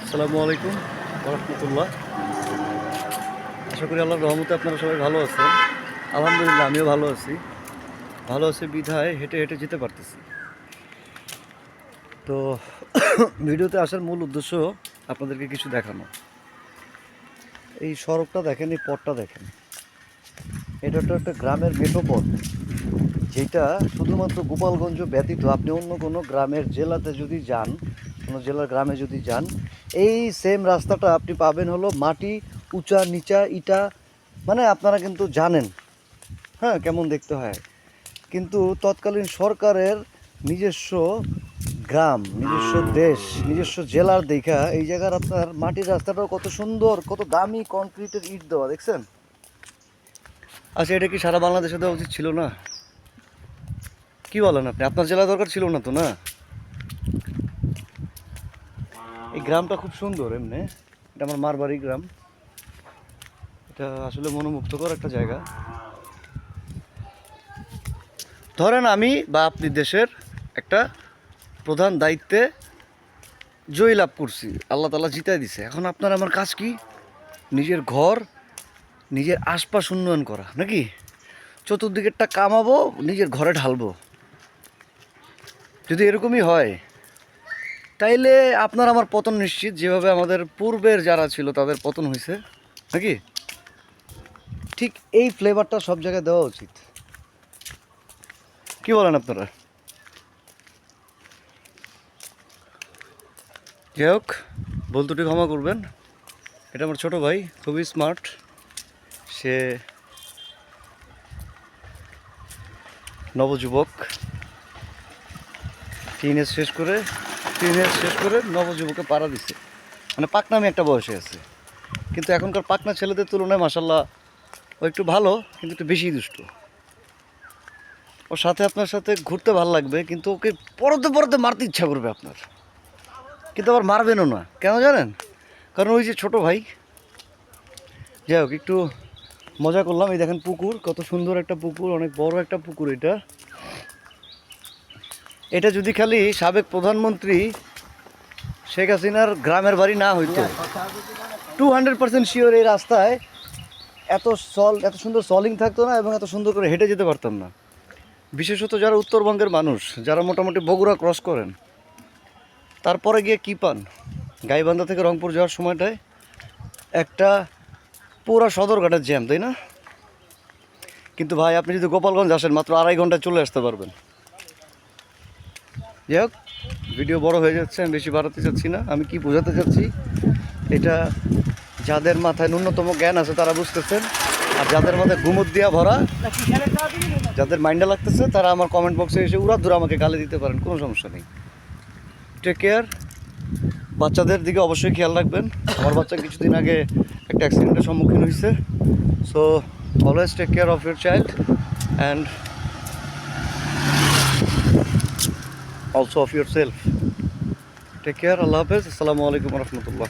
আসসালামু আলাইকুম রহমতুল্লাহ। আশা করি আল্লাহর রহমতে আপনারা সবাই ভালো আছেন। আলহামদুলিল্লাহ আমিও ভালো আছি বিধায় হেঁটে হেঁটে যেতে পারতেছি। তো ভিডিওতে আসার মূল উদ্দেশ্য আপনাদেরকে কিছু দেখানো। এই সড়কটা দেখেন, এই পথটা দেখেন, এটা তো একটা গ্রামের মেঠো পথ, যেটা শুধুমাত্র গোপালগঞ্জ ব্যতীত আপনি অন্য কোনো গ্রামের জেলাতে যদি যান, কোনো জেলার গ্রামে যদি যান, এই সেম রাস্তাটা আপনি পাবেন হলো মাটি, উঁচা নিচা ইটা, মানে আপনারা কিন্তু জানেন হ্যাঁ কেমন দেখতে হয়। কিন্তু তৎকালীন সরকারের নিজস্ব গ্রাম, নিজস্ব দেশ, নিজস্ব জেলার দেখা এই জায়গার আপনার মাটির রাস্তাটাও কত সুন্দর, কত দামি কনক্রিটের ইট দেওয়া, দেখছেন? আচ্ছা, এটা কি সারা বাংলাদেশে দেওয়া উচিত ছিল না? কি বলেন আপনি? আপনার জেলা দরকার ছিল না তো? না, এই গ্রামটা খুব সুন্দর এমনি, এটা আমার মার বাড়ি গ্রাম। এটা আসলে মনোমুগ্ধকর একটা জায়গা। ধরেন আমি বা আপনি দেশের একটা প্রধান দায়িত্বে জয়ী লাভ করছি, আল্লাহ তাআলা জিতাই দিছে। এখন আপনার আমার কাজ কি? নিজের ঘর, নিজের আশপাশ উন্নয়ন করা, নাকি? চতুর্দিকেরটা কামাবো, নিজের ঘরে ঢালবো। যদি এরকমই হয় তাইলে আপনার আমার পতন নিশ্চিত, যেভাবে আমাদের পূর্বের যারা ছিল তাদের পতন হয়েছে, নাকি? ঠিক এই ফ্লেভারটা সব জায়গায় দেওয়া উচিত। কি বলেন আপনারা? যাই হোক, ভুল ত্রুটি ক্ষমা করবেন। এটা আমার ছোটো ভাই, খুবই স্মার্ট। সে নবযুবক, টিনেজ শেষ করে নবযুবকে পাড়া দিছে, মানে পাকনামি একটা বয়সে আছে। কিন্তু এখনকার পাকনা ছেলেদের তুলনায় মাসাল্লাহ ও একটু ভালো, কিন্তু একটু বেশি দুষ্ট। ওর সাথে আপনার সাথে ঘুরতে ভালো লাগবে, কিন্তু ওকে পরতে পরতে মারতে ইচ্ছা করবে আপনার, কিন্তু আবার মারবেনও না। কেন জানেন? কারণ ওই যে ছোটো ভাই। যাই হোক, একটু মজা করলাম। এই দেখেন পুকুর, কত সুন্দর একটা পুকুর, অনেক বড় একটা পুকুর। এটা যদি খালি সাবেক প্রধানমন্ত্রী শেখ হাসিনার গ্রামের বাড়ি না হইতো, 200% শিওর এই রাস্তায় এত সুন্দর সলিং থাকতো না, এবং এত সুন্দর করে হেঁটে যেতে পারতাম না। বিশেষত যারা উত্তরবঙ্গের মানুষ, যারা মোটামুটি বগুড়া ক্রস করেন, তারপরে গিয়ে কী পান? গাইবান্ধা থেকে রংপুর যাওয়ার সময়টায় একটা পুরা সদরঘাটের জ্যাম, তাই না? কিন্তু ভাই, আপনি যদি গোপালগঞ্জ আসেন, মাত্র 2.5 ঘন্টায় চলে আসতে পারবেন। যাই হোক, ভিডিও বড় হয়ে যাচ্ছে, আমি বেশি বাড়াতে চাচ্ছি না। আমি কি বোঝাতে চাচ্ছি, এটা যাদের মাথায় ন্যূনতম জ্ঞান আছে তারা বুঝতেছেন, আর যাদের মাথায় গুমত দিয়া ভরা, যাদের মাইন্ডে লাগতেছে, তারা আমার কমেন্ট বক্সে এসে উড়াধুরা আমাকে গালি দিতে পারেন, কোনো সমস্যা নেই। Take care. বাচ্চাদের দিকে অবশ্যই খেয়াল রাখবেন। আমার বাচ্চা কিছুদিন আগে একটা অ্যাক্সিডেন্টের সম্মুখীন হয়েছে। So always take care of your child and also of yourself. Take care. আল্লাহ হাফেজ। আসসালামু আলাইকুম রহমতুল্লাহ।